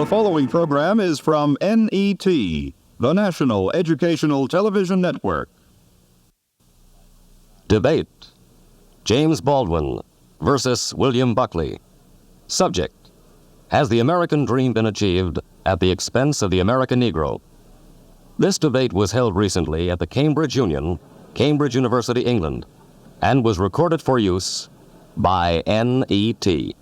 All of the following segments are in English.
The following program is from NET, the National Educational Television Network. Debate. James Baldwin versus William Buckley. Subject. Has the American dream been achieved at the expense of the American Negro? This debate was held recently at the Cambridge Union, Cambridge University, England, and was recorded for use by NET.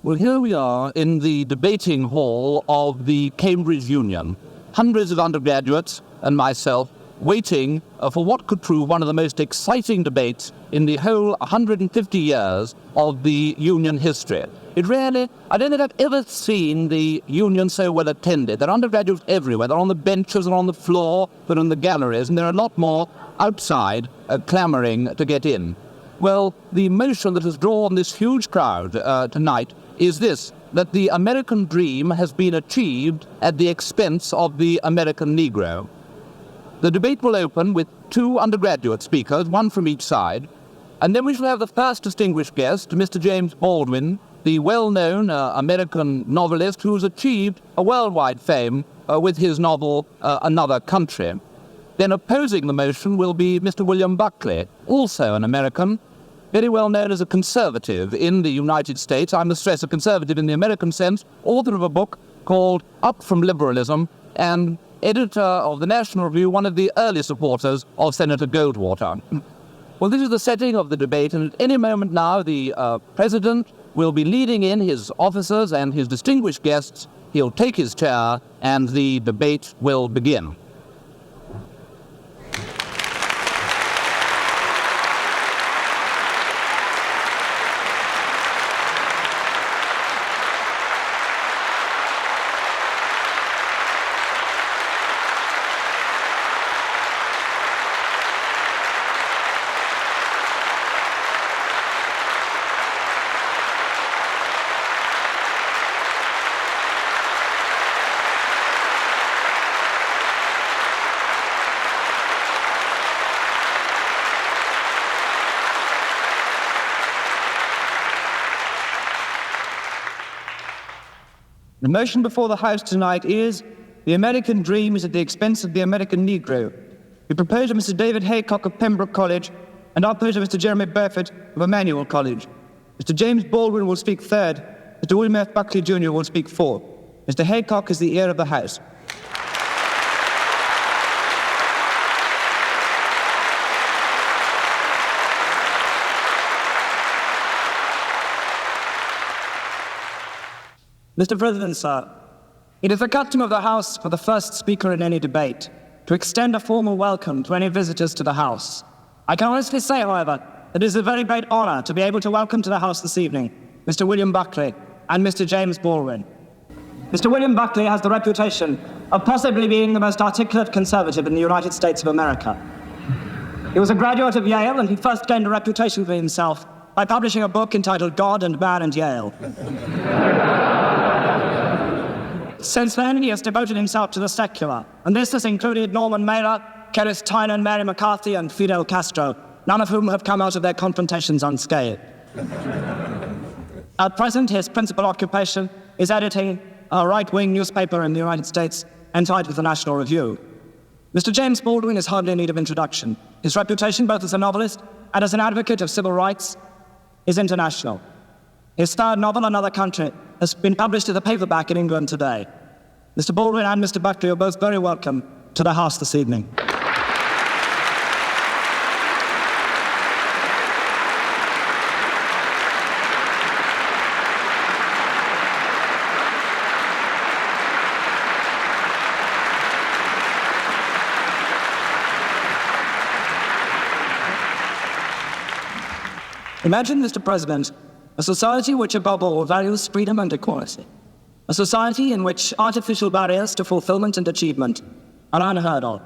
Well, here we are in the debating hall of the Cambridge Union. Hundreds of undergraduates and myself waiting for what could prove one of the most exciting debates in the whole 150 years of the Union history. I don't think I've ever seen the Union so well attended. There are undergraduates everywhere. They're on the benches and on the floor, they're in the galleries, and there are a lot more outside clamoring to get in. Well, the motion that has drawn this huge crowd tonight is this, that the American dream has been achieved at the expense of the American Negro. The debate will open with two undergraduate speakers, one from each side, and then we shall have the first distinguished guest, Mr. James Baldwin, the well-known American novelist who's achieved a worldwide fame with his novel, Another Country. Then opposing the motion will be Mr. William Buckley, also an American, very well known as a conservative in the United States. I must stress a conservative in the American sense, author of a book called Up from Liberalism, and editor of the National Review, one of the early supporters of Senator Goldwater. Well, this is the setting of the debate, and at any moment now the President will be leading in his officers and his distinguished guests. He'll take his chair, and the debate will begin. The motion before the House tonight is, the American dream is at the expense of the American Negro. We propose to Mr. David Haycock of Pembroke College, and I'll propose to Mr. Jeremy Burford of Emmanuel College. Mr. James Baldwin will speak third. Mr. William F. Buckley Jr. will speak fourth. Mr. Haycock is the ear of the House. Mr. President, sir, it is the custom of the House for the first speaker in any debate to extend a formal welcome to any visitors to the House. I can honestly say, however, that it is a very great honor to be able to welcome to the House this evening Mr. William Buckley and Mr. James Baldwin. Mr. William Buckley has the reputation of possibly being the most articulate conservative in the United States of America. He was a graduate of Yale, and he first gained a reputation for himself by publishing a book entitled God and Man and Yale. Since then, he has devoted himself to the secular, and this has included Norman Mailer, Kenneth Tynan, Mary McCarthy, and Fidel Castro, none of whom have come out of their confrontations unscathed. At present, his principal occupation is editing a right-wing newspaper in the United States entitled The National Review. Mr. James Baldwin is hardly in need of introduction. His reputation, both as a novelist and as an advocate of civil rights, is international. His third novel, Another Country, has been published as a paperback in England today. Mr. Baldwin and Mr. Buckley are both very welcome to the House this evening. Imagine, Mr. President, a society which above all values freedom and equality. A society in which artificial barriers to fulfillment and achievement are unheard of.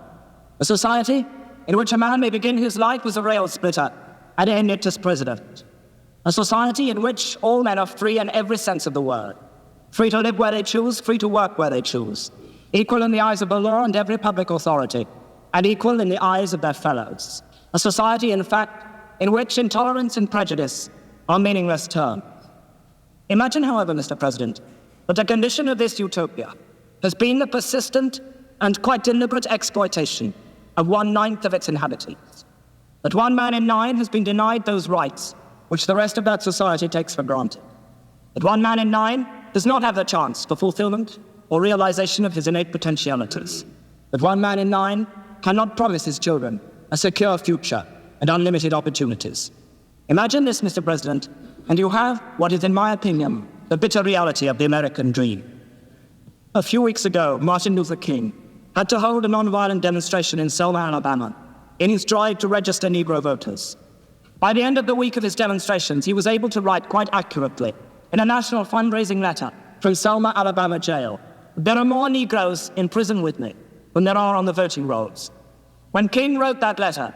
A society in which a man may begin his life as a rail splitter and end it as president. A society in which all men are free in every sense of the word. Free to live where they choose, free to work where they choose. Equal in the eyes of the law and every public authority, and equal in the eyes of their fellows. A society, in fact, in which intolerance and prejudice are meaningless terms. Imagine, however, Mr. President, But a condition of this utopia has been the persistent and quite deliberate exploitation of 1/9 of its inhabitants. That 1 man in 9 has been denied those rights which the rest of that society takes for granted. That 1 man in 9 does not have the chance for fulfillment or realization of his innate potentialities. That 1 man in 9 cannot promise his children a secure future and unlimited opportunities. Imagine this, Mr. President, and you have what is, in my opinion, the bitter reality of the American dream. A few weeks ago, Martin Luther King had to hold a nonviolent demonstration in Selma, Alabama, in his drive to register Negro voters. By the end of the week of his demonstrations, he was able to write quite accurately in a national fundraising letter from Selma, Alabama jail, "There are more Negroes in prison with me than there are on the voting rolls." When King wrote that letter,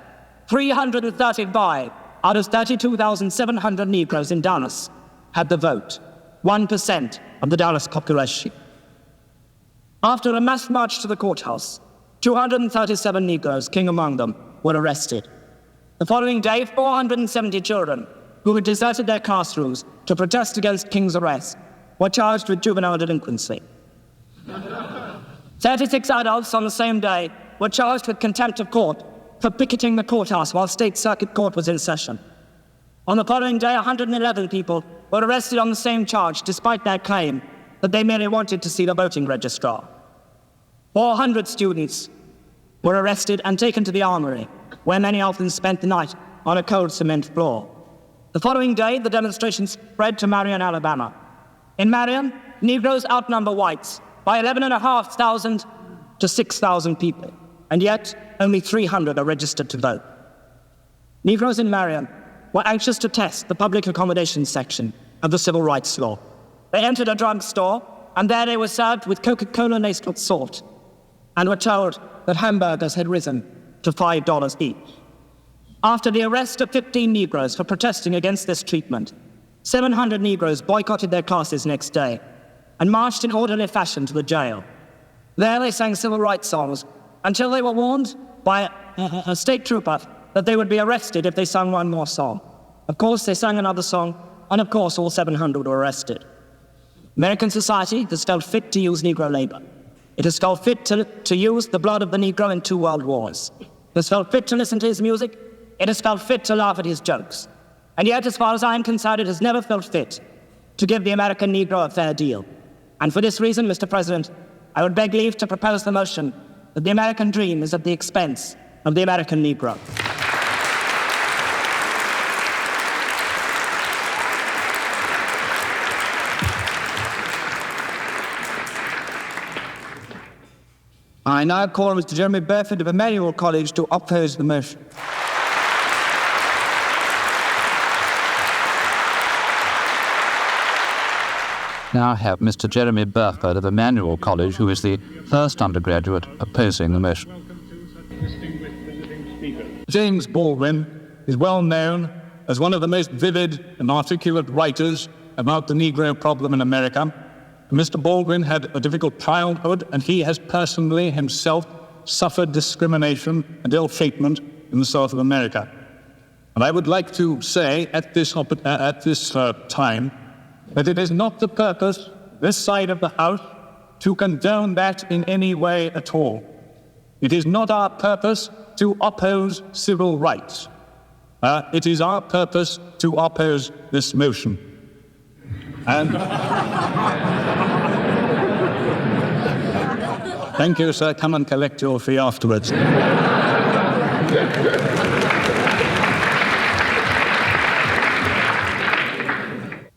335 out of 32,700 Negroes in Dallas had the vote, 1% of the Dallas population. After a mass march to the courthouse, 237 Negroes, King among them, were arrested. The following day, 470 children who had deserted their classrooms to protest against King's arrest were charged with juvenile delinquency. 36 adults on the same day were charged with contempt of court for picketing the courthouse while State Circuit Court was in session. On the following day, 111 people were arrested on the same charge, despite their claim that they merely wanted to see the voting registrar. 400 students were arrested and taken to the armory, where many of them spent the night on a cold cement floor. The following day, the demonstration spread to Marion, Alabama. In Marion, Negroes outnumber whites by 11,500 to 6,000 people, and yet only 300 are registered to vote. Negroes in Marion were anxious to test the public accommodation section of the civil rights law. They entered a drugstore, and there they were served with Coca-Cola laced with salt, and were told that hamburgers had risen to $5 each. After the arrest of 15 Negroes for protesting against this treatment, 700 Negroes boycotted their classes next day and marched in orderly fashion to the jail. There they sang civil rights songs until they were warned by a state trooper that they would be arrested if they sang one more song. Of course, they sang another song, and of course, all 700 were arrested. American society has felt fit to use Negro labor. It has felt fit to use the blood of the Negro in 2 world wars. It has felt fit to listen to his music. It has felt fit to laugh at his jokes. And yet, as far as I am concerned, it has never felt fit to give the American Negro a fair deal. And for this reason, Mr. President, I would beg leave to propose the motion that the American dream is at the expense of the American Negro. I now call on Mr. Jeremy Burford of Emmanuel College to oppose the motion. Now I have Mr. Jeremy Burford of Emmanuel College, who is the first undergraduate opposing the motion. James Baldwin is well known as one of the most vivid and articulate writers about the Negro problem in America. Mr. Baldwin had a difficult childhood, and he has personally himself suffered discrimination and ill treatment in the South of America. And I would like to say at this time that it is not the purpose, this side of the House, to condone that in any way at all. It is not our purpose to oppose civil rights. It is our purpose to oppose this motion. And thank you, sir. Come and collect your fee afterwards.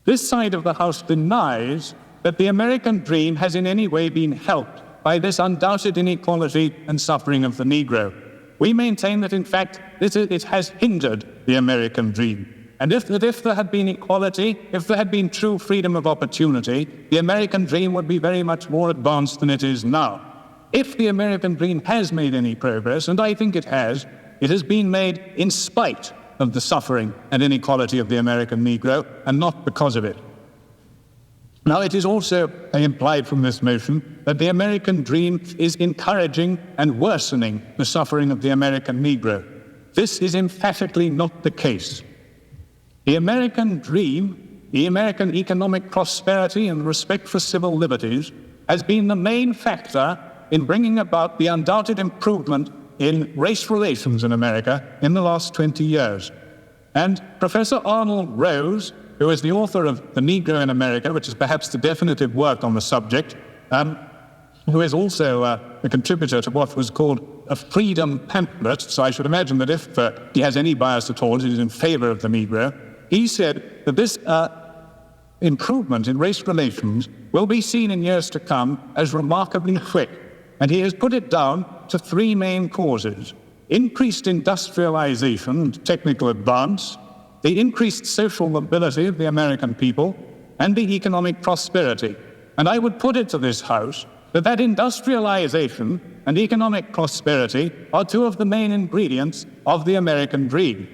This side of the House denies that the American dream has in any way been helped by this undoubted inequality and suffering of the Negro. We maintain that, in fact, it has hindered the American dream. And if there had been equality, if there had been true freedom of opportunity, the American dream would be very much more advanced than it is now. If the American dream has made any progress, and I think it has been made in spite of the suffering and inequality of the American Negro, and not because of it. Now, it is also implied from this motion that the American dream is encouraging and worsening the suffering of the American Negro. This is emphatically not the case. The American dream the American economic prosperity and respect for civil liberties has been the main factor in bringing about the undoubted improvement in race relations in America in the last 20 years. And Professor Arnold Rose, who is the author of The Negro in America, which is perhaps the definitive work on the subject, who is also a contributor to what was called a freedom pamphlet, so I should imagine that if he has any bias at all, it is in favor of the Negro. He said that this improvement in race relations will be seen in years to come as remarkably quick, and he has put it down to three main causes: increased industrialization and technical advance, the increased social mobility of the American people, and the economic prosperity. And I would put it to this House that industrialization and economic prosperity are two of the main ingredients of the American dream.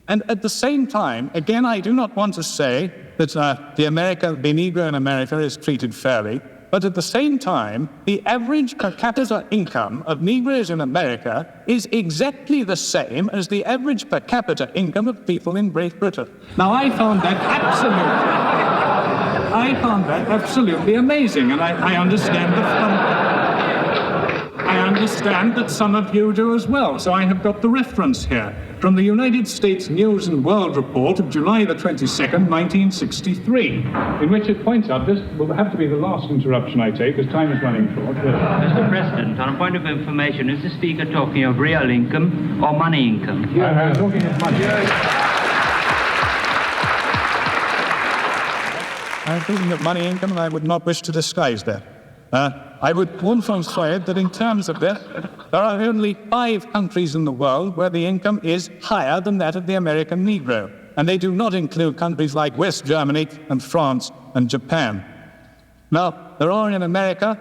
And at the same time, again, I do not want to say that the Negro in America is treated fairly, but at the same time, the average per capita income of Negroes in America is exactly the same as the average per capita income of people in Great Britain. Now, I found that absolutely amazing, and I understand that some of you do as well. So I have got the reference here from the United States News and World Report of July the 22nd, 1963, in which it points out, this will have to be the last interruption I take, as time is running short. Mr. President, on a point of information, is the Speaker talking of real income or money income? I'm talking of money. I'm talking of money income, and I would not wish to disguise that. I would also say that in terms of this, there are only 5 countries in the world where the income is higher than that of the American Negro, and they do not include countries like West Germany and France and Japan. Now, there are in America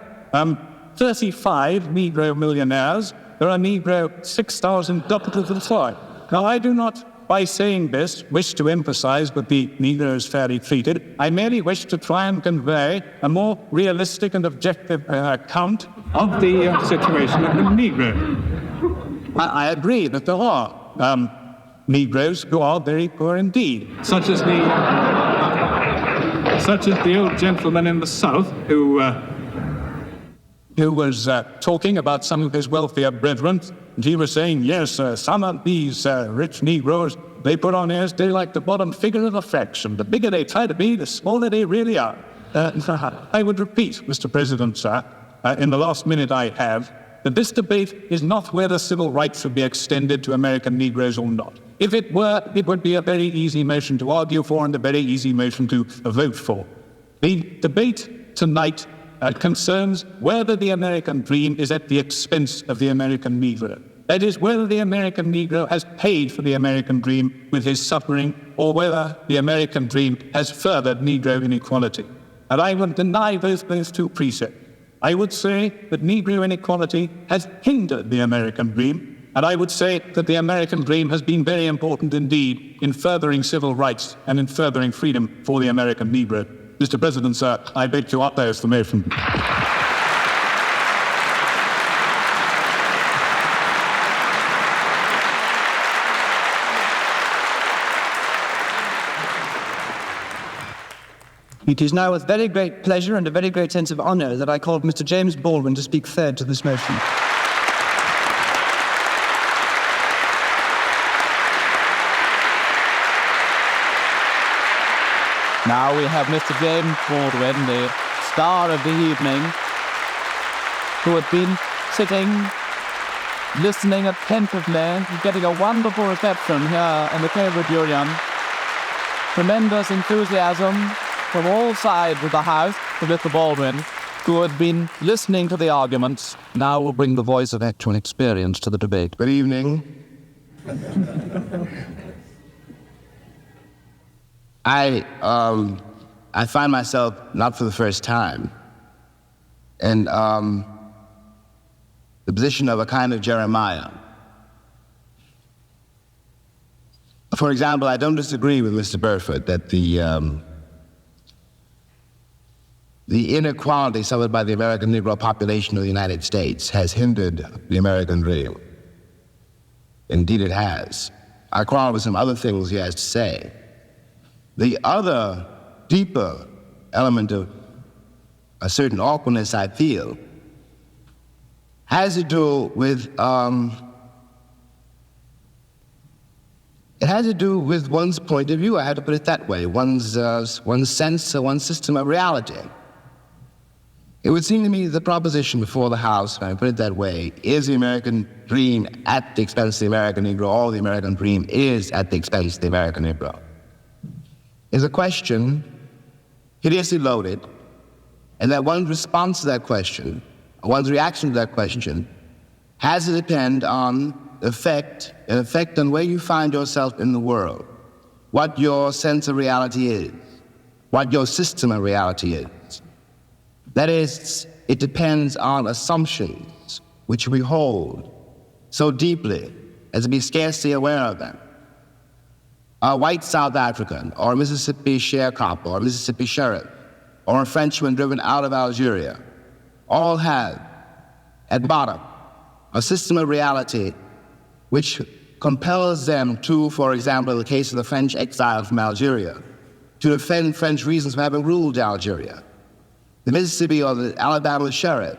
35 Negro millionaires. There are Negro 6,000 doctors and so on. Now, I do not, by saying this, wish to emphasize that the Negro is fairly treated. I merely wish to try and convey a more realistic and objective account of the situation of the Negro. I agree that there are Negroes who are very poor indeed, such as the old gentleman in the South who was talking about some of his wealthier brethren. And he was saying, yes, some of these rich Negroes, they put on airs, they like the bottom figure of a fraction. The bigger they try to be, the smaller they really are. I would repeat, Mr. President, sir, in the last minute I have, that this debate is not whether civil rights should be extended to American Negroes or not. If it were, it would be a very easy motion to argue for and a very easy motion to vote for. The debate tonight concerns whether the American dream is at the expense of the American Negro. That is, whether the American Negro has paid for the American dream with his suffering, or whether the American dream has furthered Negro inequality. And I would deny those two precepts. I would say that Negro inequality has hindered the American dream, and I would say that the American dream has been very important indeed in furthering civil rights and in furthering freedom for the American Negro. Mr. President, sir, I beg to oppose the motion. It is now with very great pleasure and a very great sense of honor that I call Mr. James Baldwin to speak third to this motion. Now we have Mr. James Baldwin, the star of the evening, who had been sitting, listening attentively, getting a wonderful reception here in the Cambridge Union. Tremendous enthusiasm from all sides of the House for Mr. Baldwin, who had been listening to the arguments, now will bring the voice of actual experience to the debate. Good evening. I find myself, not for the first time, in the position of a kind of Jeremiah. For example, I don't disagree with Mr. Burford that the inequality suffered by the American Negro population of the United States has hindered the American dream. Indeed it has. I quarrel with some other things he has to say. The other deeper element of a certain awkwardness I feel has to do with it has to do with one's point of view. I have to put it that way. One's sense, one's system of reality. It would seem to me the proposition before the House, if I put it that way, is the American dream at the expense of the American Negro, or the American dream is at the expense of the American Negro, is a question hideously loaded, and that one's response to that question, one's reaction to that question, has to depend on the effect on where you find yourself in the world, what your sense of reality is, what your system of reality is. That is, it depends on assumptions which we hold so deeply as to be scarcely aware of them. A white South African, or a Mississippi sharecropper, or a Mississippi sheriff, or a Frenchman driven out of Algeria, all have, at bottom, a system of reality which compels them to, for example, in the case of the French exiled from Algeria, to defend French reasons for having ruled Algeria. The Mississippi or the Alabama sheriff,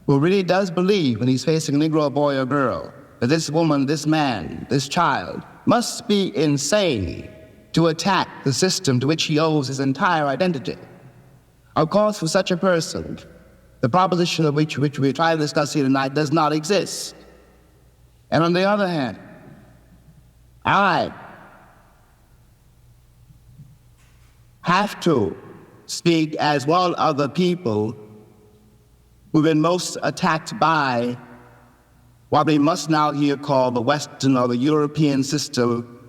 who really does believe when he's facing a Negro boy or girl, that this woman, this man, this child must be insane to attack the system to which he owes his entire identity. Of course, for such a person, the proposition of which we try to discuss here tonight does not exist. And on the other hand, I have to speak as one of the people who've been most attacked by what we must now here call the Western or the European system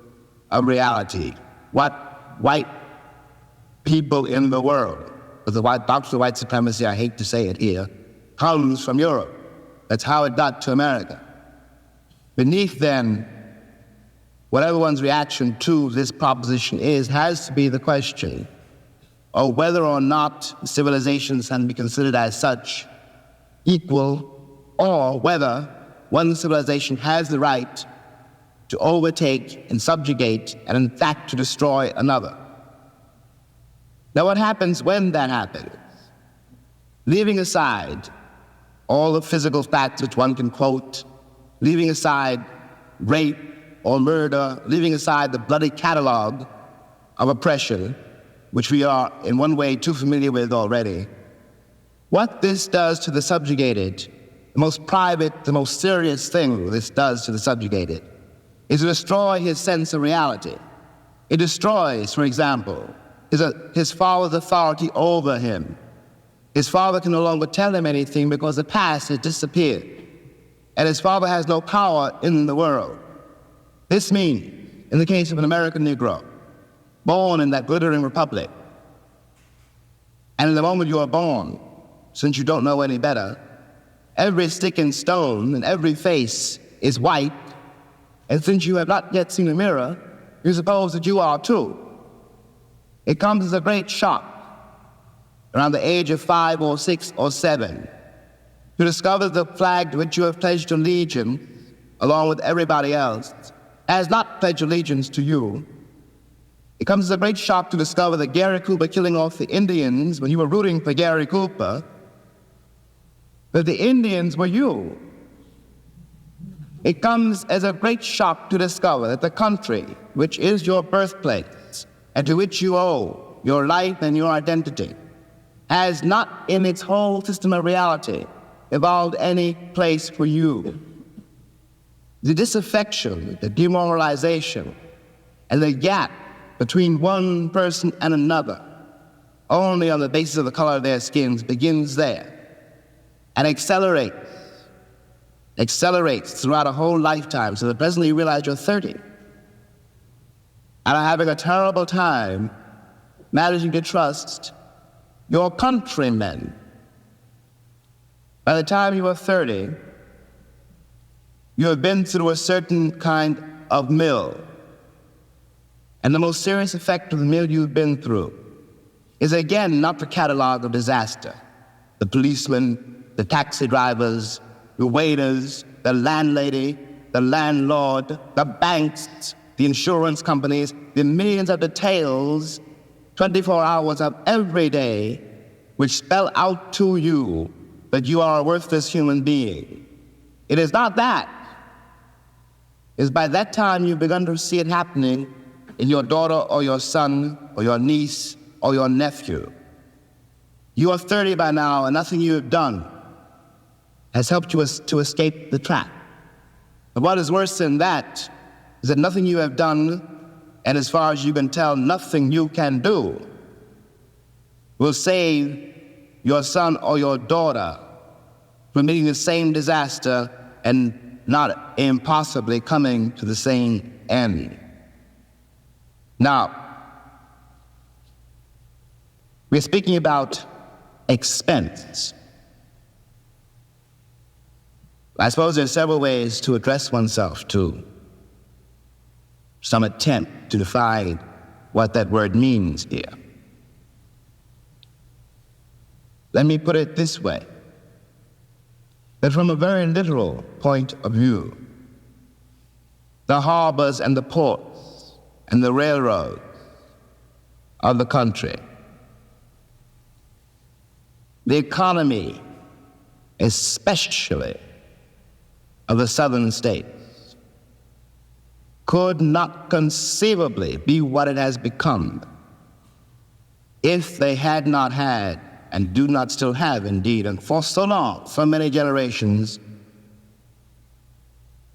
of reality, what white people in the world, but the doctrine of white supremacy, I hate to say it here, comes from Europe. That's how it got to America. Beneath then, whatever one's reaction to this proposition is, has to be the question of whether or not civilizations can be considered as such equal, or whether one civilization has the right to overtake and subjugate and in fact to destroy another. Now what happens when that happens? Leaving aside all the physical facts which one can quote, leaving aside rape or murder, leaving aside the bloody catalog of oppression, which we are in one way too familiar with already, what this does to the subjugated, the most private, the most serious thing this does to the subjugated, is to destroy his sense of reality. It destroys, for example, his father's authority over him. His father can no longer tell him anything because the past has disappeared, and his father has no power in the world. This means, in the case of an American Negro, born in that glittering republic, and in the moment you are born, since you don't know any better, every stick and stone and every face is white, and since you have not yet seen a mirror, you suppose that you are too. It comes as a great shock around the age of 5 or 6 or 7 to discover the flag to which you have pledged allegiance, along with everybody else, has not pledged allegiance to you. It comes as a great shock to discover that Gary Cooper killing off the Indians when you were rooting for Gary Cooper, that the Indians were you. It comes as a great shock to discover that the country, which is your birthplace, and to which you owe your life and your identity, has not in its whole system of reality evolved any place for you. The disaffection, the demoralization, and the gap between one person and another, only on the basis of the color of their skins, begins there and accelerates throughout a whole lifetime, so that presently you realize you're 30 and are having a terrible time managing to trust your countrymen. By the time you are 30, you have been through a certain kind of mill. And the most serious effect of the mill you've been through is again not the catalog of disaster. The policemen, the taxi drivers, the waiters, the landlady, the landlord, the banks, the insurance companies, the millions of details 24 hours of every day which spell out to you that you are a worthless human being. It is not that. It's by that time you've begun to see it happening in your daughter or your son or your niece or your nephew. You are 30 by now, and nothing you have done has helped you to escape the trap. But what is worse than that is that nothing you have done, and as far as you can tell, nothing you can do, will save your son or your daughter from meeting the same disaster and not impossibly coming to the same end. Now, we're speaking about expense. I suppose there are several ways to address oneself to some attempt to define what that word means here. Let me put it this way, that from a very literal point of view, the harbors and the ports and the railroads of the country, the economy, especially of the southern states, could not conceivably be what it has become if they had not had, and do not still have indeed, and for so long, for many generations,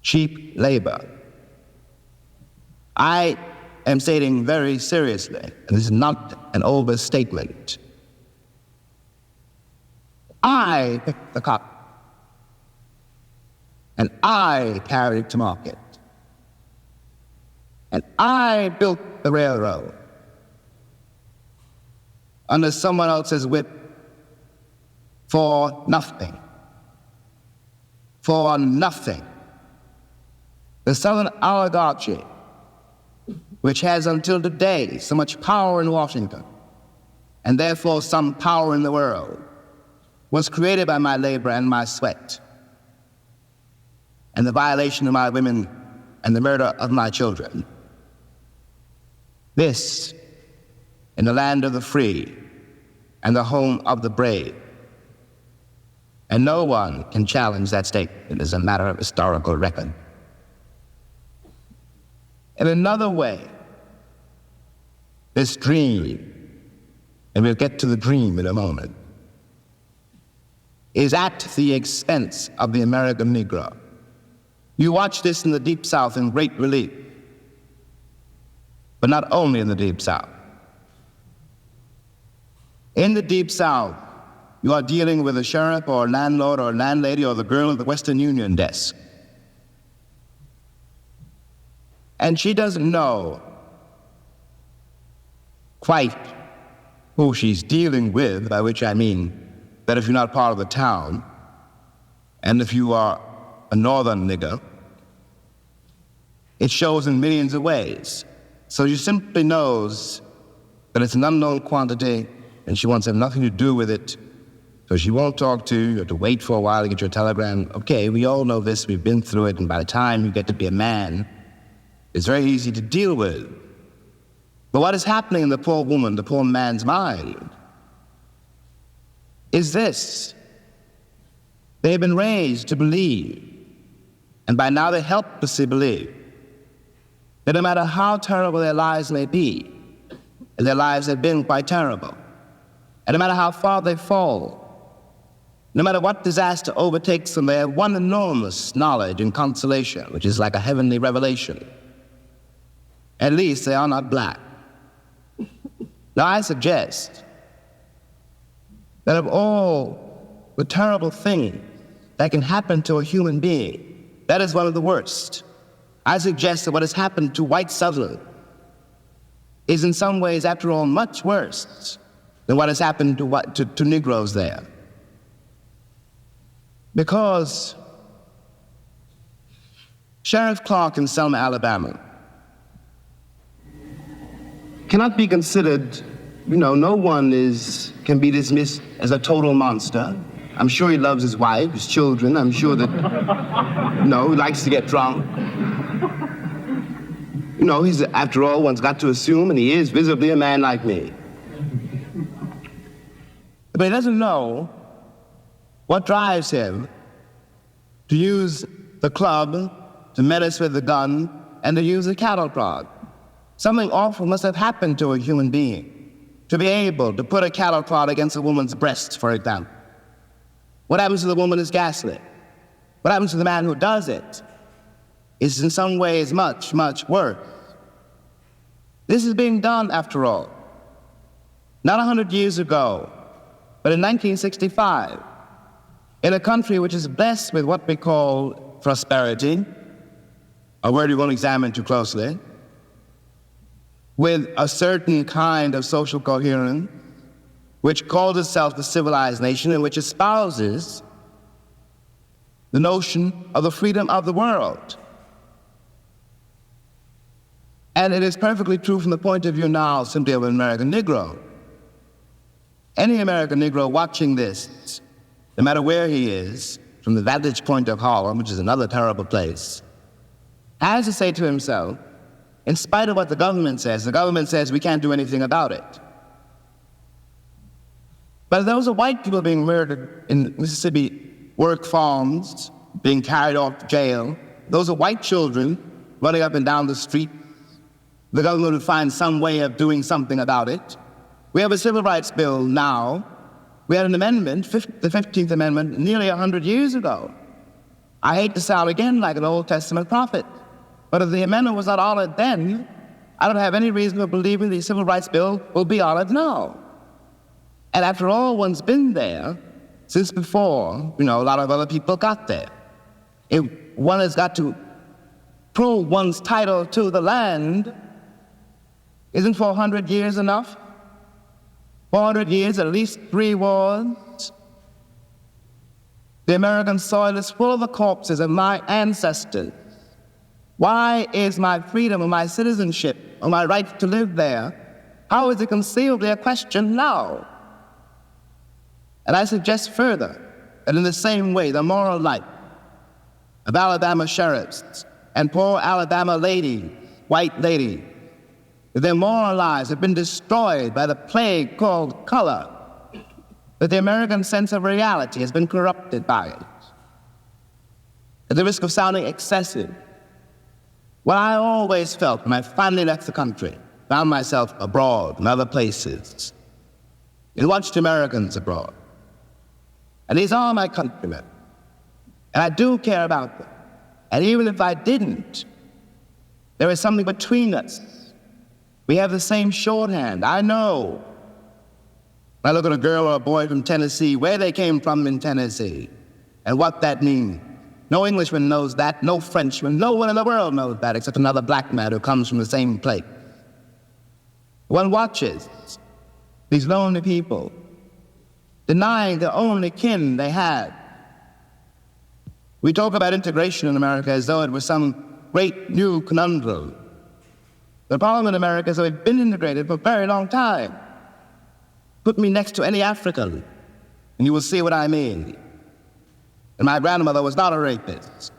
cheap labor. I am stating very seriously, and this is not an overstatement, I picked the cotton, and I carried it to market, and I built the railroad under someone else's whip for nothing. For nothing. The Southern oligarchy, which has until today so much power in Washington, and therefore some power in the world, was created by my labor and my sweat, and the violation of my women and the murder of my children. This, in the land of the free and the home of the brave. And no one can challenge that statement as a matter of historical record. In another way, this dream, and we'll get to the dream in a moment, is at the expense of the American Negro. You watch this in the Deep South in great relief, but not only in the Deep South. In the Deep South, you are dealing with a sheriff or a landlord or a landlady or the girl at the Western Union desk. And she doesn't know quite who she's dealing with, by which I mean that if you're not part of the town, and if you are a northern nigger, it shows in millions of ways. So she simply knows that it's an unknown quantity, and she wants to have nothing to do with it. So she won't talk to you. You have to wait for a while to get your telegram. Okay, we all know this. We've been through it. And by the time you get to be a man, it's very easy to deal with. But what is happening in the poor woman, the poor man's mind, is this. They have been raised to believe, and by now they helplessly believe, that no matter how terrible their lives may be, and their lives have been quite terrible, and no matter how far they fall, no matter what disaster overtakes them, they have one enormous knowledge and consolation, which is like a heavenly revelation. At least they are not black. Now I suggest that of all the terrible things that can happen to a human being, that is one of the worst. I suggest that what has happened to white Southerners is in some ways, after all, much worse than what has happened to Negroes there. Because Sheriff Clark in Selma, Alabama, cannot be considered, no one can be dismissed as a total monster. I'm sure he loves his wife, his children. I'm sure that, he likes to get drunk. He's, after all, one's got to assume, and he is visibly a man like me. But he doesn't know what drives him to use the club, to menace with the gun, and to use a cattle prod. Something awful must have happened to a human being to be able to put a cattle prod against a woman's breast, for example. What happens to the woman is ghastly. What happens to the man who does it is in some ways much, much worse. This is being done, after all, not 100 years ago, but in 1965, in a country which is blessed with what we call prosperity, a word we won't examine too closely, with a certain kind of social coherence, which calls itself the civilized nation and which espouses the notion of the freedom of the world. And it is perfectly true from the point of view now simply of an American Negro. Any American Negro watching this, no matter where he is, from the vantage point of Harlem, which is another terrible place, has to say to himself, in spite of what the government says we can't do anything about it. But those are white people being murdered in Mississippi work farms, being carried off to jail. Those are white children running up and down the street. The government would find some way of doing something about it. We have a civil rights bill now. We had an amendment, the 15th Amendment, nearly 100 years ago. I hate to sound again like an Old Testament prophet, but if the amendment was not honored then, I don't have any reason to believe the civil rights bill will be honored now. And after all, one's been there since before, a lot of other people got there. If one has got to prove one's title to the land, isn't 400 years enough? 400 years, at least 3 wars. The American soil is full of the corpses of my ancestors. Why is my freedom or my citizenship or my right to live there, how is it conceivably a question now? And I suggest further that in the same way, the moral life of Alabama sheriffs and poor Alabama ladies, white ladies, their moral lives have been destroyed by the plague called color, that the American sense of reality has been corrupted by it. At the risk of sounding excessive, what I always felt when I finally left the country, found myself abroad in other places, and watched Americans abroad. And these are my countrymen, and I do care about them. And even if I didn't, there is something between us. We have the same shorthand. I know. When I look at a girl or a boy from Tennessee, where they came from in Tennessee, and what that means. No Englishman knows that, no Frenchman, no one in the world knows that except another black man who comes from the same place. One watches these lonely people denying the only kin they had. We talk about integration in America as though it was some great new conundrum. The problem in America is that we've been integrated for a very long time. Put me next to any African, and you will see what I mean. And my grandmother was not a rapist.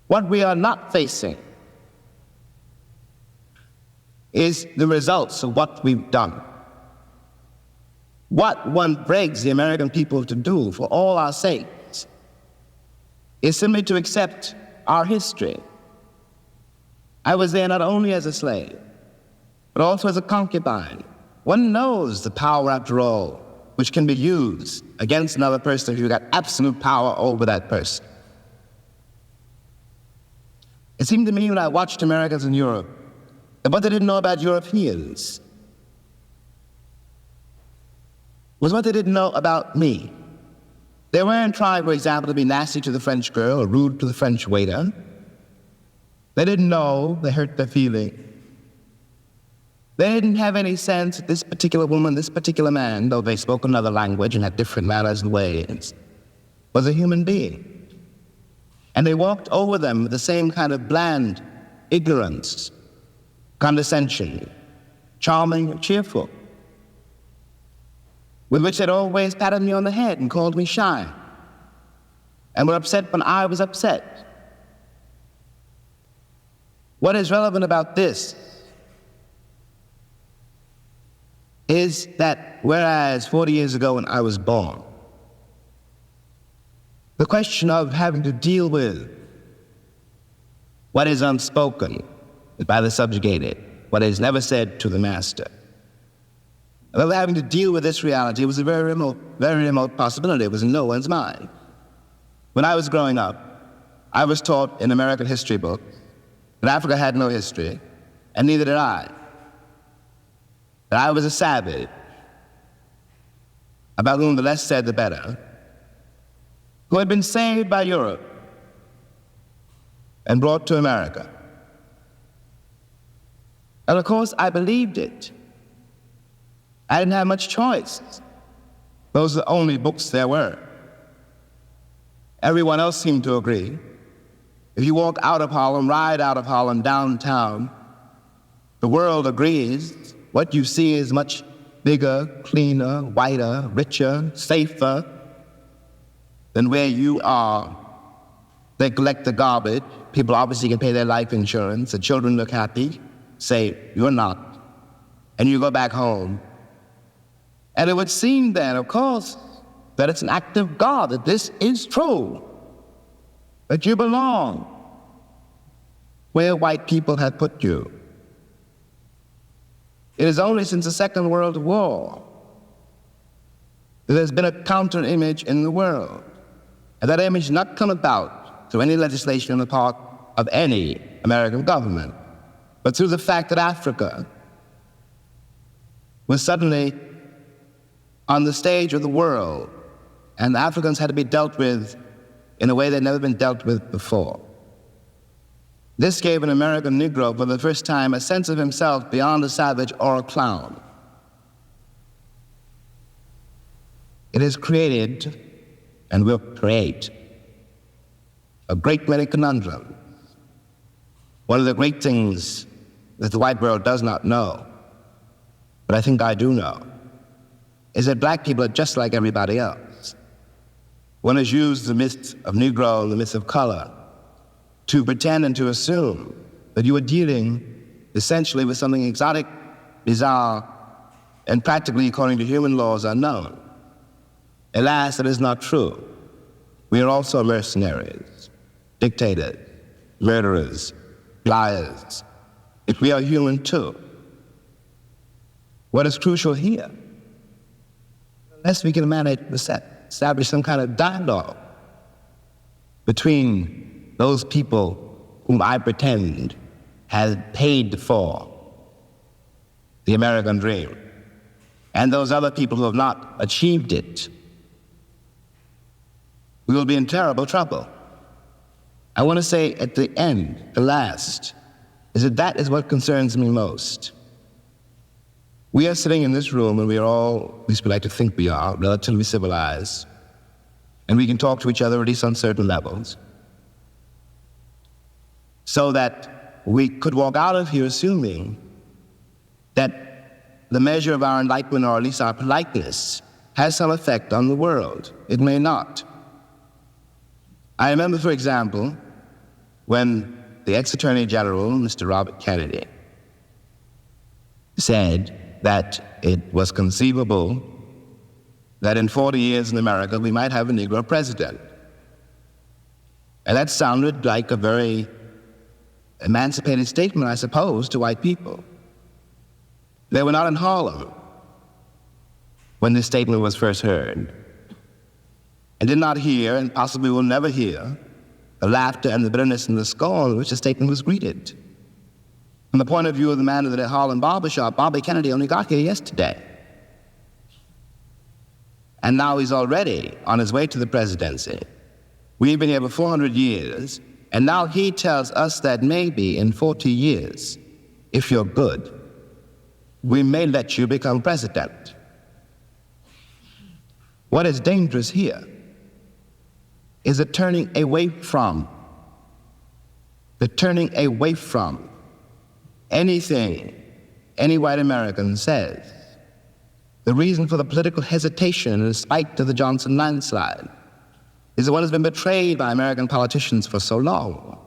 What we are not facing is the results of what we've done. What one begs the American people to do for all our sakes is simply to accept our history. I was there not only as a slave, but also as a concubine. One knows the power, after all, which can be used against another person if you've got absolute power over that person. It seemed to me when I watched Americans in Europe, that what they didn't know about Europeans was what they didn't know about me. They weren't trying, for example, to be nasty to the French girl or rude to the French waiter. They didn't know they hurt their feelings. They didn't have any sense that this particular woman, this particular man, though they spoke another language and had different manners and ways, was a human being. And they walked over them with the same kind of bland ignorance, condescension, charming and cheerful, with which they'd always patted me on the head and called me shy, and were upset when I was upset. What is relevant about this is that whereas 40 years ago when I was born, the question of having to deal with what is unspoken by the subjugated, what is never said to the master, of having to deal with this reality was a very remote possibility. It was in no one's mind. When I was growing up, I was taught in American history books that Africa had no history, and neither did I. That I was a savage, about whom the less said the better, who had been saved by Europe and brought to America. And of course, I believed it. I didn't have much choice. Those are the only books there were. Everyone else seemed to agree. If you walk out of Harlem, ride out of Harlem downtown, the world agrees. What you see is much bigger, cleaner, whiter, richer, safer than where you are. They collect the garbage. People obviously can pay their life insurance. The children look happy. Say, you're not. And you go back home. And it would seem then, of course, that it's an act of God, that this is true, that you belong where white people have put you. It is only since the Second World War that there's been a counter-image in the world, and that image not come about through any legislation on the part of any American government, but through the fact that Africa was suddenly on the stage of the world, and the Africans had to be dealt with in a way they'd never been dealt with before. This gave an American Negro, for the first time, a sense of himself beyond a savage or a clown. It has created, and will create, a great many conundrums. One of the great things that the white world does not know, but I think I do know, is that black people are just like everybody else. One has used the myth of Negro and the myth of color to pretend and to assume that you are dealing essentially with something exotic, bizarre, and practically, according to human laws, unknown. Alas, that is not true. We are also mercenaries, dictators, murderers, liars. If we are human too. What is crucial here? Unless we can manage to establish some kind of dialogue between those people whom I pretend have paid for the American dream and those other people who have not achieved it, we will be in terrible trouble. I want to say at the end, the last, is that is what concerns me most. We are sitting in this room, and we are all, at least we like to think we are, relatively civilized, and we can talk to each other at least on certain levels, so that we could walk out of here assuming that the measure of our enlightenment, or at least our politeness, has some effect on the world. It may not. I remember, for example, when the ex-Attorney General, Mr. Robert Kennedy, said that it was conceivable that in 40 years in America we might have a Negro president. And that sounded like a very emancipated statement, I suppose, to white people. They were not in Harlem when this statement was first heard, and did not hear, and possibly will never hear, the laughter and the bitterness and the scorn with which the statement was greeted. From the point of view of the man of the Harlem barbershop, Bobby Kennedy only got here yesterday. And now he's already on his way to the presidency. We've been here for 400 years, and now he tells us that maybe in 40 years, if you're good, we may let you become president. What is dangerous here is the turning away from anything any white American says. The reason for the political hesitation in spite of the Johnson landslide is that one has been betrayed by American politicians for so long.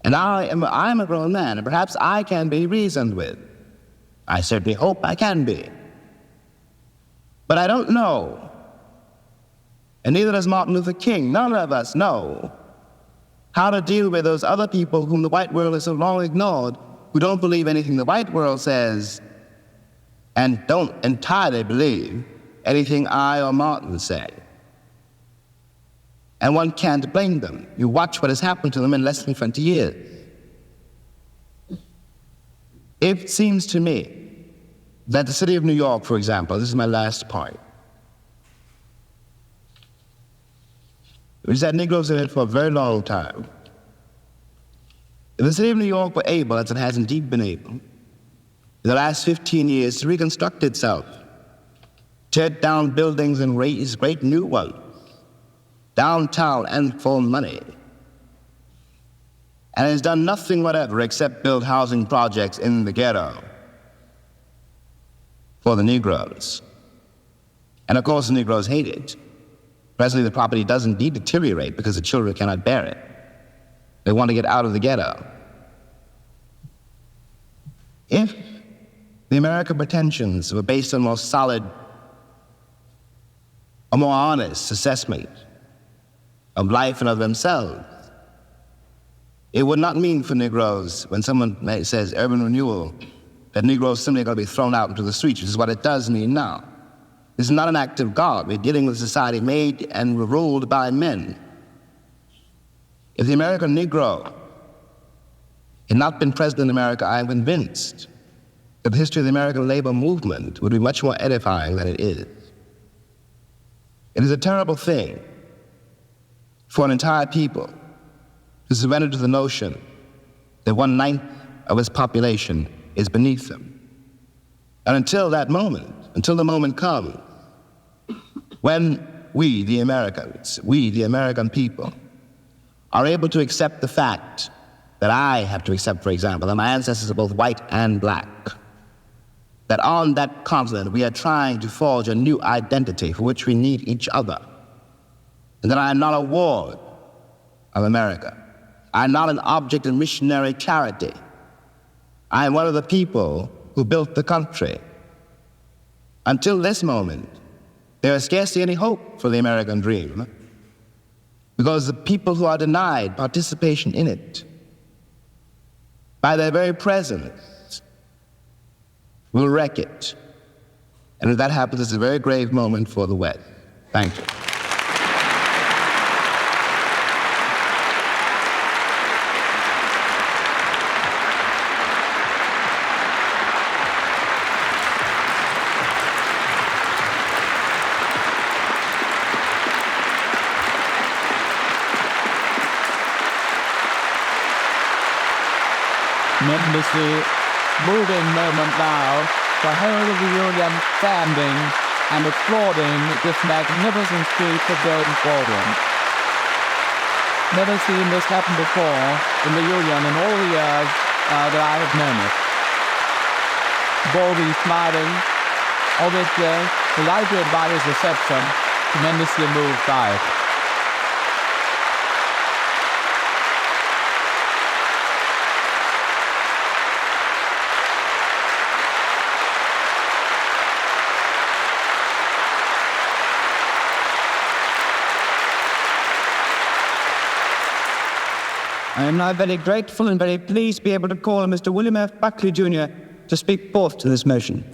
And I am a grown man, and perhaps I can be reasoned with. I certainly hope I can be. But I don't know, and neither does Martin Luther King, none of us know how to deal with those other people whom the white world has so long ignored, who don't believe anything the white world says and don't entirely believe anything I or Martin say. And one can't blame them. You watch what has happened to them in less than 20 years. It seems to me that the city of New York, for example, this is my last point, which that Negroes have had for a very long time. If the city of New York were able, as it has indeed been able, in the last 15 years to reconstruct itself, tear down buildings and raise great new ones, downtown and for money, and has done nothing whatever except build housing projects in the ghetto for the Negroes. And of course the Negroes hate it. Presently the property does indeed deteriorate because the children cannot bear it. They want to get out of the ghetto. If the American pretensions were based on more solid, a more honest assessment of life and of themselves, it would not mean for Negroes, when someone says urban renewal, that Negroes simply going to be thrown out into the streets, which is what it does mean now. This is not an act of God. We're dealing with a society made and ruled by men. If the American Negro had not been present in America, I am convinced that the history of the American labor movement would be much more edifying than it is. It is a terrible thing for an entire people to surrender to the notion that 1/9 of its population is beneath them. And until that moment, until the moment comes when we, the Americans, we, the American people, are able to accept the fact that I have to accept, for example, that my ancestors are both white and black, that on that continent we are trying to forge a new identity for which we need each other, and that I am not a ward of America. I am not an object of missionary charity. I am one of the people who built the country. Until this moment, there is scarcely any hope for the American dream, because the people who are denied participation in it, by their very presence, will wreck it. And if that happens, it's a very grave moment for the West. Thank you. Tremendously moving moment now, the whole of the Union standing and applauding this magnificent speech of James Baldwin. Never seen this happen before in the Union in all the years that I have known it. Baldwin smiling, obviously delighted by his reception, tremendously moved by it. I am now very grateful and very pleased to be able to call on Mr. William F. Buckley Jr. to speak forth to this motion.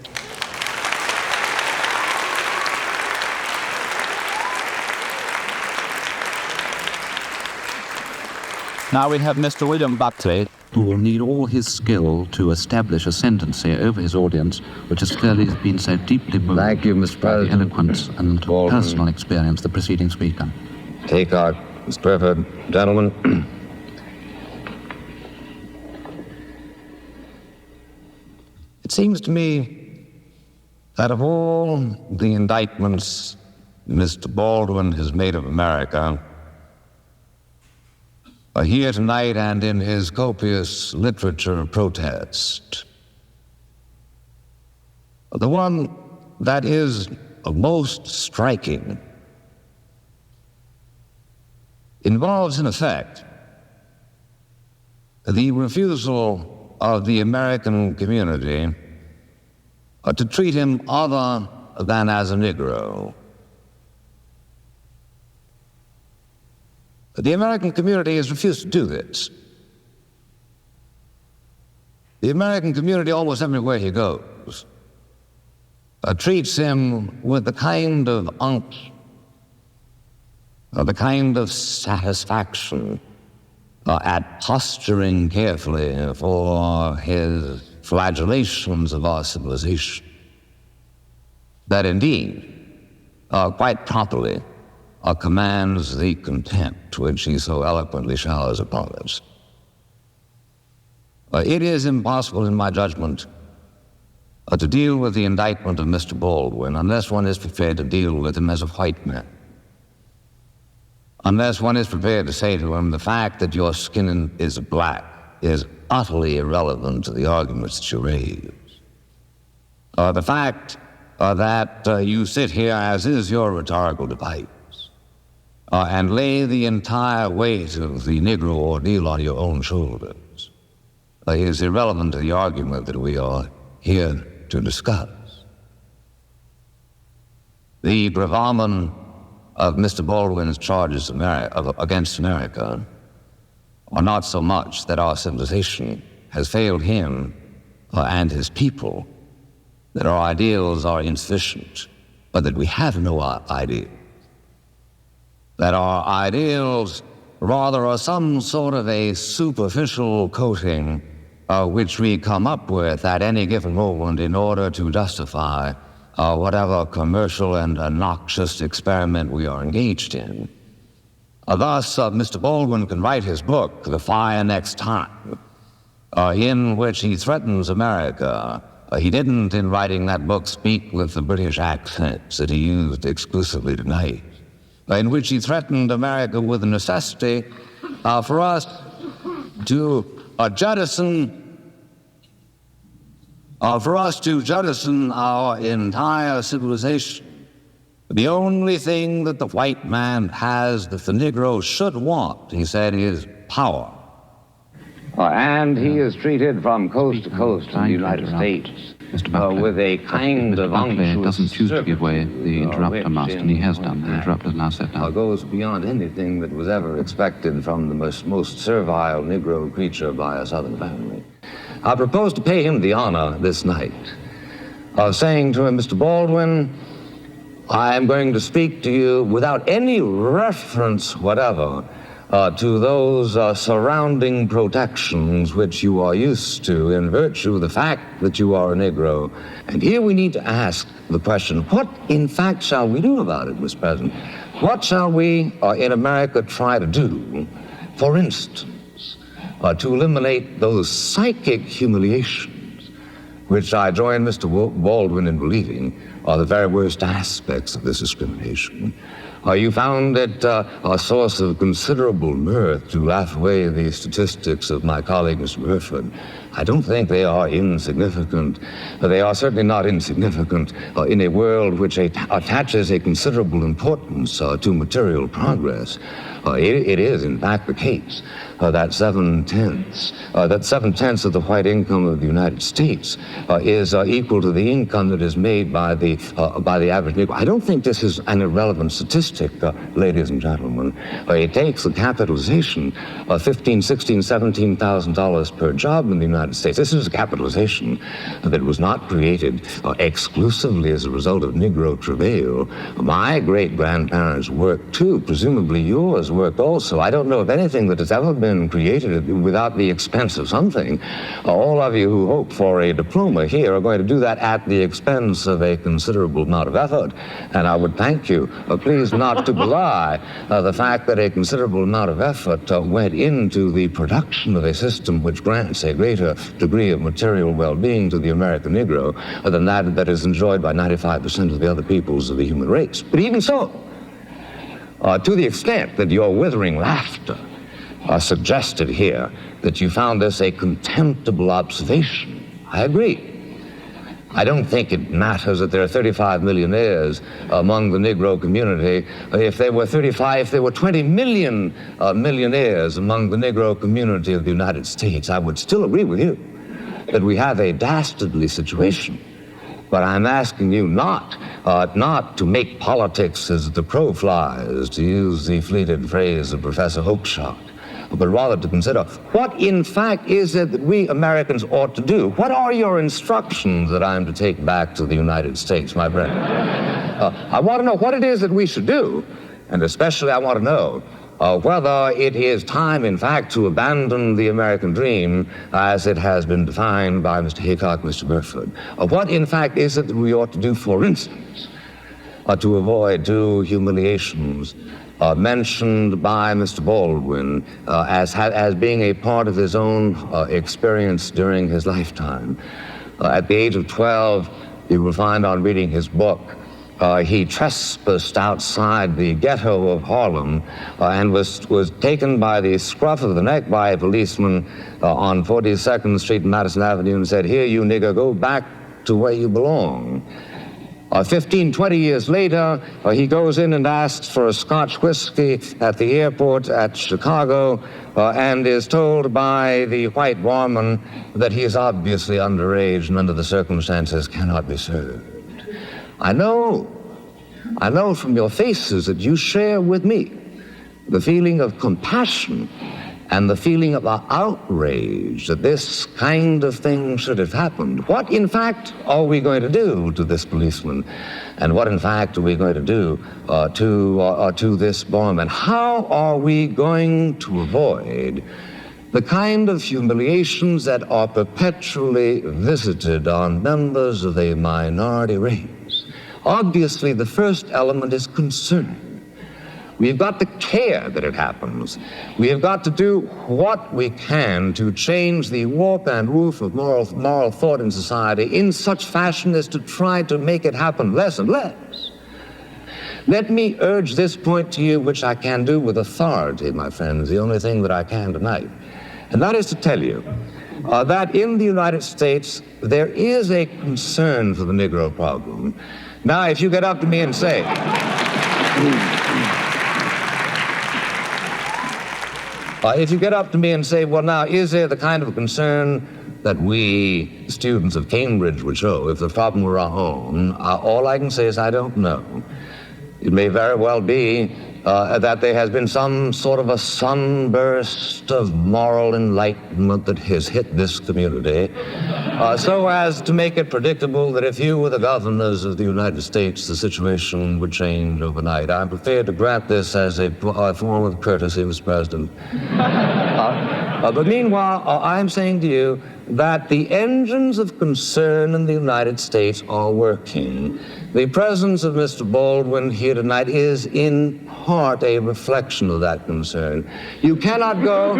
Now we have Mr. William Buckley, who will need all his skill to establish ascendancy over his audience, which has clearly been so deeply moved. Thank you, Mr. by the President. eloquence and Baldwin. personal experience of the preceding speaker. Take our preferred gentlemen. It seems to me that of all the indictments Mr. Baldwin has made of America, here tonight and in his copious literature of protest, the one that is most striking involves, in effect, the refusal of the American community to treat him other than as a Negro. The American community has refused to do this. The American community, almost everywhere he goes, treats him with the kind of unction, the kind of satisfaction at posturing carefully for his flagellations of our civilization, that indeed, quite properly, commands the contempt which he so eloquently showers upon us. It is impossible, in my judgment, to deal with the indictment of Mr. Baldwin unless one is prepared to deal with him as a white man. Unless one is prepared to say to him, the fact that your skin is black is utterly irrelevant to the arguments that you raise. The fact that you sit here, as is your rhetorical device, and lay the entire weight of the Negro ordeal on your own shoulders is irrelevant to the argument that we are here to discuss. The gravamen of Mr. Baldwin's charges against America are not so much that our civilization has failed him and his people, that our ideals are insufficient, but that we have no ideals. That our ideals rather are some sort of a superficial coating which we come up with at any given moment in order to justify whatever commercial and noxious experiment we are engaged in. Thus, Mr. Baldwin can write his book, The Fire Next Time, in which he threatens America. He didn't, in writing that book, speak with the British accents that he used exclusively tonight, in which he threatened America with the necessity for us to jettison our entire civilization. The only thing that the white man has that the Negro should want, he said, is power. And he is treated from coast to coast in the United States with a kind of Buckley doesn't choose to give way the interrupter master, and he has done. The interrupter is now set down. Goes beyond anything that was ever expected from the most servile Negro creature by a Southern family. I propose to pay him the honor this night of saying to him, Mr. Baldwin, I am going to speak to you without any reference whatever to those surrounding protections which you are used to in virtue of the fact that you are a Negro. And here we need to ask the question, what in fact shall we do about it, Mr. President? What shall we in America try to do, for instance, to eliminate those psychic humiliations which I join Mr. Baldwin in believing are the very worst aspects of this discrimination? You found it a source of considerable mirth to laugh away the statistics of my colleague, Mr. Burford. I don't think they are insignificant. They are certainly not insignificant in a world which attaches a considerable importance to material progress. It is, in fact, the case that 7/10 of the white income of the United States is equal to the income that is made by the average Negro. I don't think this is an irrelevant statistic, ladies and gentlemen. It takes the capitalization of $15,000, $16,000, $17,000 per job in the United States. This is a capitalization that was not created exclusively as a result of Negro travail. My great-grandparents worked too. Presumably yours worked also. I don't know of anything that has ever been created without the expense of something. All of you who hope for a diploma here are going to do that at the expense of a considerable amount of effort. And I would thank you, please not to belie the fact that a considerable amount of effort went into the production of a system which grants a greater degree of material well-being to the American Negro than that is enjoyed by 95% of the other peoples of the human race. But even so, to the extent that your withering laughter suggested here that you found this a contemptible observation, I agree. I don't think it matters that there are 35 millionaires among the Negro community. If there were 20 million millionaires among the Negro community of the United States, I would still agree with you that we have a dastardly situation. But I'm asking you not not to make politics as the crow flies, to use the fleeted phrase of Professor Oakeshott, but rather to consider what in fact is it that we Americans ought to do. What are your instructions that I'm to take back to the United States, my friend? I want to know what it is that we should do, and especially I want to know whether it is time, in fact, to abandon the American dream as it has been defined by Mr. Haycock, Mr. Burford. What, in fact, is it that we ought to do, for instance, to avoid two humiliations mentioned by Mr. Baldwin as being a part of his own experience during his lifetime. At the age of 12, you will find on reading his book, he trespassed outside the ghetto of Harlem and was taken by the scruff of the neck by a policeman on 42nd Street and Madison Avenue and said, "Here, you nigger, go back to where you belong." 20 years later, he goes in and asks for a Scotch whiskey at the airport at Chicago and is told by the white barman that he is obviously underage and under the circumstances cannot be served. I know from your faces that you share with me the feeling of compassion and the feeling of outrage that this kind of thing should have happened. What, in fact, are we going to do to this policeman? And what, in fact, are we going to do to this barman? How are we going to avoid the kind of humiliations that are perpetually visited on members of a minority race? Obviously, the first element is concern. We've got to care that it happens. We have got to do what we can to change the warp and woof of moral thought in society in such fashion as to try to make it happen less and less. Let me urge this point to you, which I can do with authority, my friends, the only thing that I can tonight. And that is to tell you that in the United States, there is a concern for the Negro problem. Now, if you get up to me and say, well, now, is there the kind of concern that we students of Cambridge would show if the problem were our own? All I can say is I don't know. It may very well be that there has been some sort of a sunburst of moral enlightenment that has hit this community, so as to make it predictable that if you were the governors of the United States, the situation would change overnight. I'm prepared to grant this as a form of courtesy, Mr. President. But meanwhile, I'm saying to you that the engines of concern in the United States are working. The presence of Mr. Baldwin here tonight is in part a reflection of that concern. You cannot go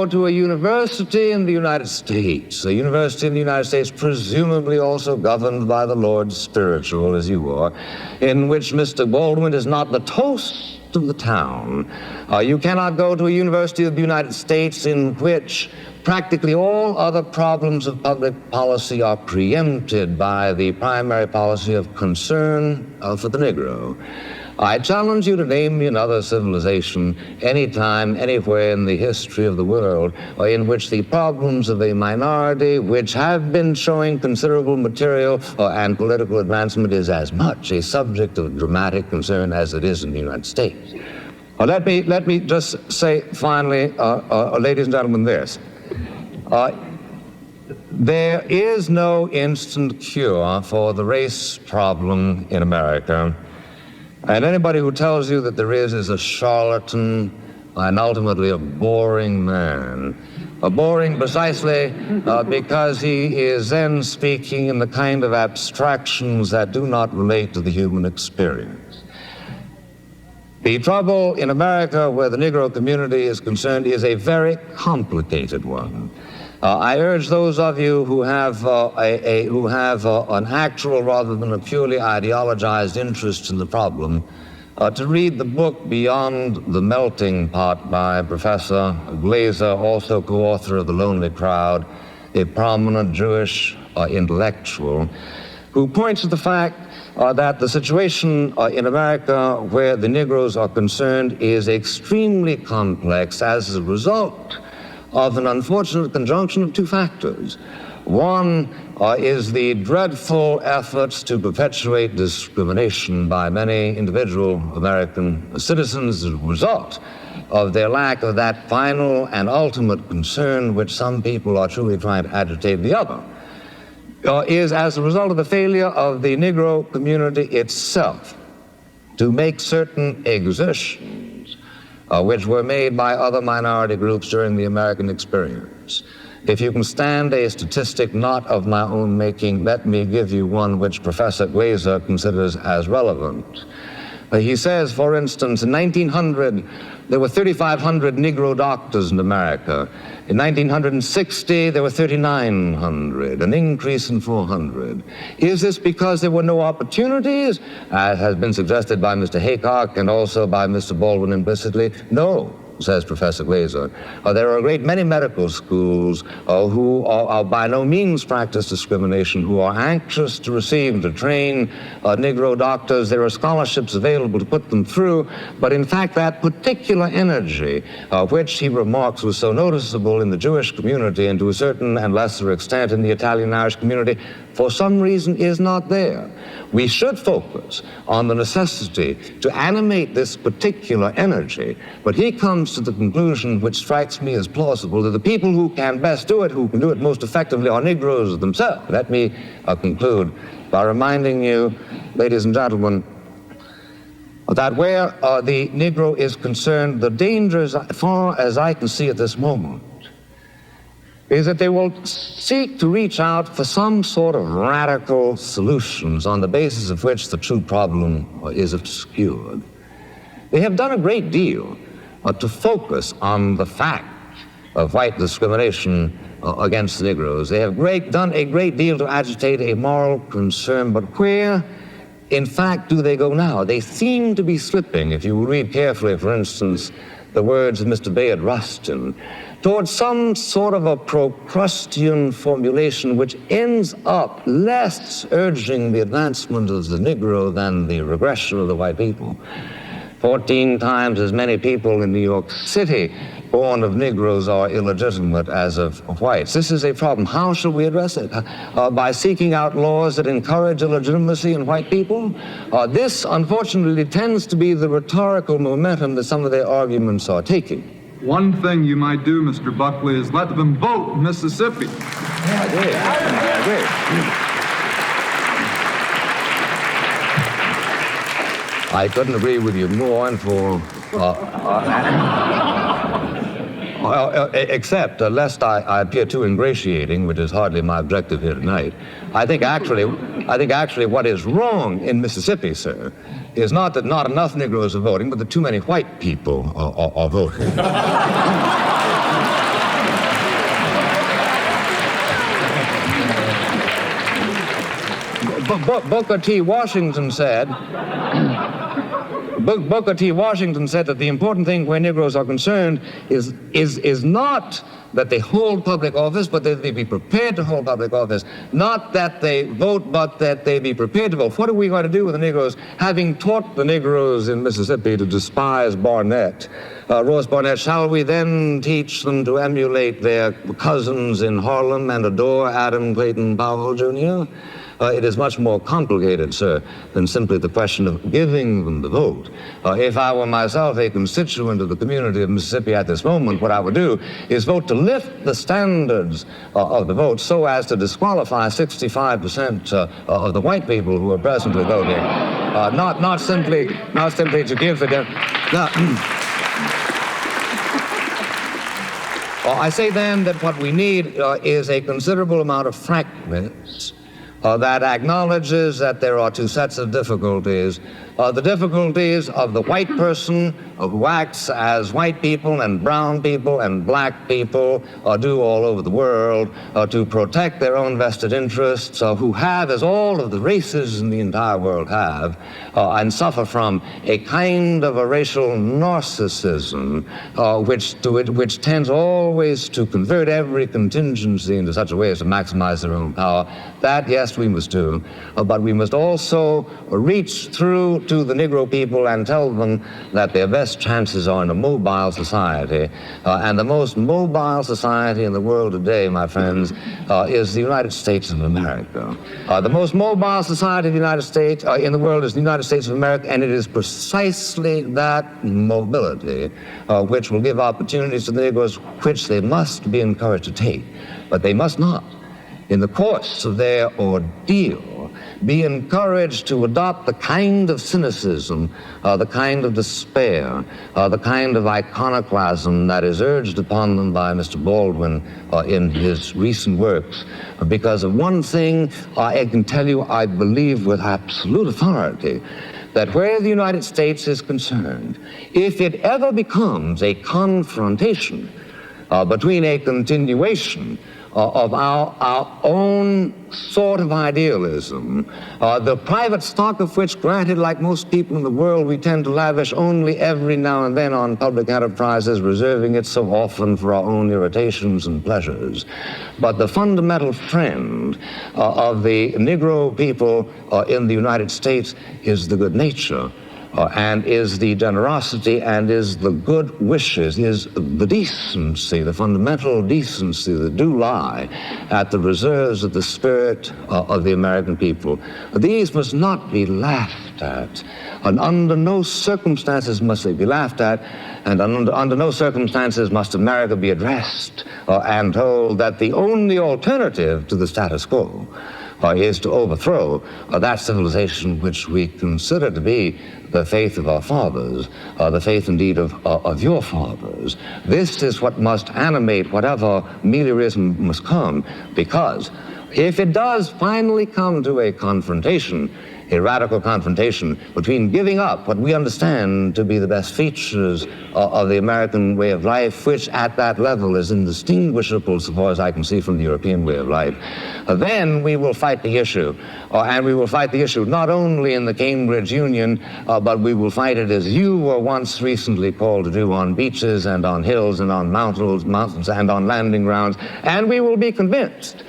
to a university in the United States, a university in the United States presumably also governed by the Lord spiritual as you are, in which Mr. Baldwin is not the toast of the town. You cannot go to a university of the United States in which practically all other problems of public policy are preempted by the primary policy of concern for the Negro. I challenge you to name me another civilization, anytime, anywhere in the history of the world, in which the problems of a minority, which have been showing considerable material and political advancement, is as much a subject of dramatic concern as it is in the United States. Let me just say finally, ladies and gentlemen, this. There is no instant cure for the race problem in America. And anybody who tells you that there is a charlatan and ultimately a boring man. Boring precisely because he is then speaking in the kind of abstractions that do not relate to the human experience. The trouble in America where the Negro community is concerned is a very complicated one. I urge those of you who have an actual rather than a purely ideologized interest in the problem to read the book Beyond the Melting Pot by Professor Glaser, also co-author of The Lonely Crowd, a prominent Jewish intellectual, who points to the fact that the situation in America where the Negroes are concerned is extremely complex as a result of an unfortunate conjunction of two factors. One is the dreadful efforts to perpetuate discrimination by many individual American citizens as a result of their lack of that final and ultimate concern which some people are truly trying to agitate. The other is as a result of the failure of the Negro community itself to make certain exertions which were made by other minority groups during the American experience. If you can stand a statistic not of my own making, let me give you one which Professor Glaser considers as relevant. He says, for instance, in 1900, there were 3,500 Negro doctors in America. In 1960, there were 3,900, an increase in 400. Is this because there were no opportunities, as has been suggested by Mr. Haycock and also by Mr. Baldwin implicitly? No, says Professor Glaser. There are a great many medical schools who are by no means practice discrimination, who are anxious to receive and to train Negro doctors. There are scholarships available to put them through, but in fact that particular energy, which he remarks was so noticeable in the Jewish community and to a certain and lesser extent in the Italian-Irish community, for some reason is not there. We should focus on the necessity to animate this particular energy, but he comes to the conclusion, which strikes me as plausible, that the people who can best do it, who can do it most effectively, are Negroes themselves. Let me conclude by reminding you, ladies and gentlemen, that where the Negro is concerned, the danger, as far as I can see at this moment, is that they will seek to reach out for some sort of radical solutions on the basis of which the true problem is obscured. They have done a great deal to focus on the fact of white discrimination against the Negroes. They have done a great deal to agitate a moral concern, but where, in fact, do they go now? They seem to be slipping, if you read carefully, for instance, the words of Mr. Bayard Rustin, towards some sort of a Procrustean formulation which ends up less urging the advancement of the Negro than the regression of the white people. 14 times as many people in New York City born of Negroes are illegitimate as of whites. This is a problem. How shall we address it? By seeking out laws that encourage illegitimacy in white people? This, unfortunately, tends to be the rhetorical momentum that some of their arguments are taking. One thing you might do, Mr. Buckley, is let them vote in Mississippi. Yeah, I agree. I couldn't agree with you more, and for except lest I appear too ingratiating, which is hardly my objective here tonight. I think actually what is wrong in Mississippi, sir, is not that not enough Negroes are voting, but that too many white people are voting. Booker T. Washington said that the important thing where Negroes are concerned is not that they hold public office, but that they be prepared to hold public office. Not that they vote, but that they be prepared to vote. What are we going to do with the Negroes? Having taught the Negroes in Mississippi to despise Barnett, Ross Barnett, shall we then teach them to emulate their cousins in Harlem and adore Adam Clayton Powell, Jr.? It is much more complicated, sir, than simply the question of giving them the vote. If I were myself a constituent of the community of Mississippi at this moment, what I would do is vote to lift the standards of the vote so as to disqualify 65% of the white people who are presently voting. Not simply to give the... I say then that what we need is a considerable amount of frankness that acknowledges that there are two sets of difficulties. The difficulties of the white person who acts as white people and brown people and black people do all over the world to protect their own vested interests, who have, as all of the races in the entire world have, and suffer from a kind of a racial narcissism which tends always to convert every contingency into such a way as to maximize their own power. That, yes, best we must do, but we must also reach through to the Negro people and tell them that their best chances are in a mobile society. And the most mobile society in the world today, my friends, is the United States of America. The most mobile society in the United States, in the world is the United States of America, and it is precisely that mobility which will give opportunities to the Negroes which they must be encouraged to take. But they must not, in the course of their ordeal, be encouraged to adopt the kind of cynicism, the kind of despair, the kind of iconoclasm that is urged upon them by Mr. Baldwin in his recent works. Because of one thing I can tell you, I believe with absolute authority, that where the United States is concerned, if it ever becomes a confrontation between a continuation of our own sort of idealism, the private stock of which, granted, like most people in the world, we tend to lavish only every now and then on public enterprises, reserving it so often for our own irritations and pleasures. But the fundamental trend of the Negro people in the United States is the good nature, and is the generosity, and is the good wishes, is the decency, the fundamental decency that do lie at the reserves of the spirit of the American people. These must not be laughed at, and under no circumstances must they be laughed at, and under no circumstances must America be addressed and told that the only alternative to the status quo is to overthrow that civilization which we consider to be the faith of our fathers, the faith indeed of your fathers. This is what must animate whatever meliorism must come, because if it does finally come to a confrontation, a radical confrontation between giving up what we understand to be the best features of the American way of life, which at that level is indistinguishable, so far as I can see, from the European way of life, then we will fight the issue. And we will fight the issue not only in the Cambridge Union, but we will fight it, as you were once recently called to do, on beaches and on hills and on mountains and on landing grounds. And we will be convinced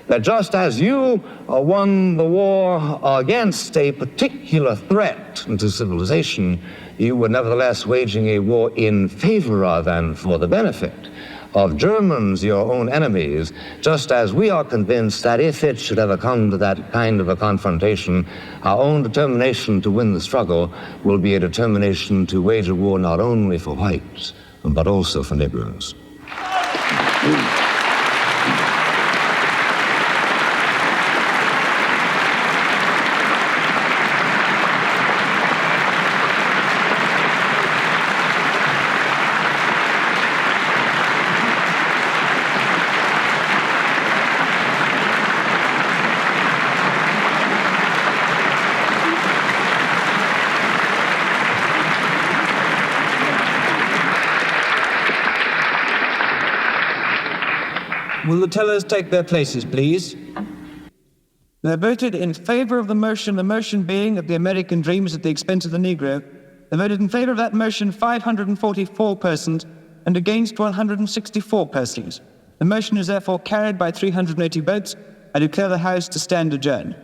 that just as you won the war against a particular threat to civilization, you were nevertheless waging a war in favor of and for the benefit of Germans, your own enemies, just as we are convinced that if it should ever come to that kind of a confrontation, our own determination to win the struggle will be a determination to wage a war not only for whites, but also for Negroes. Will the tellers take their places, please? They voted in favor of the motion being that the American dream is at the expense of the Negro. They voted in favor of that motion 544 persons and against 164 persons. The motion is therefore carried by 380 votes. I declare the House to stand adjourned.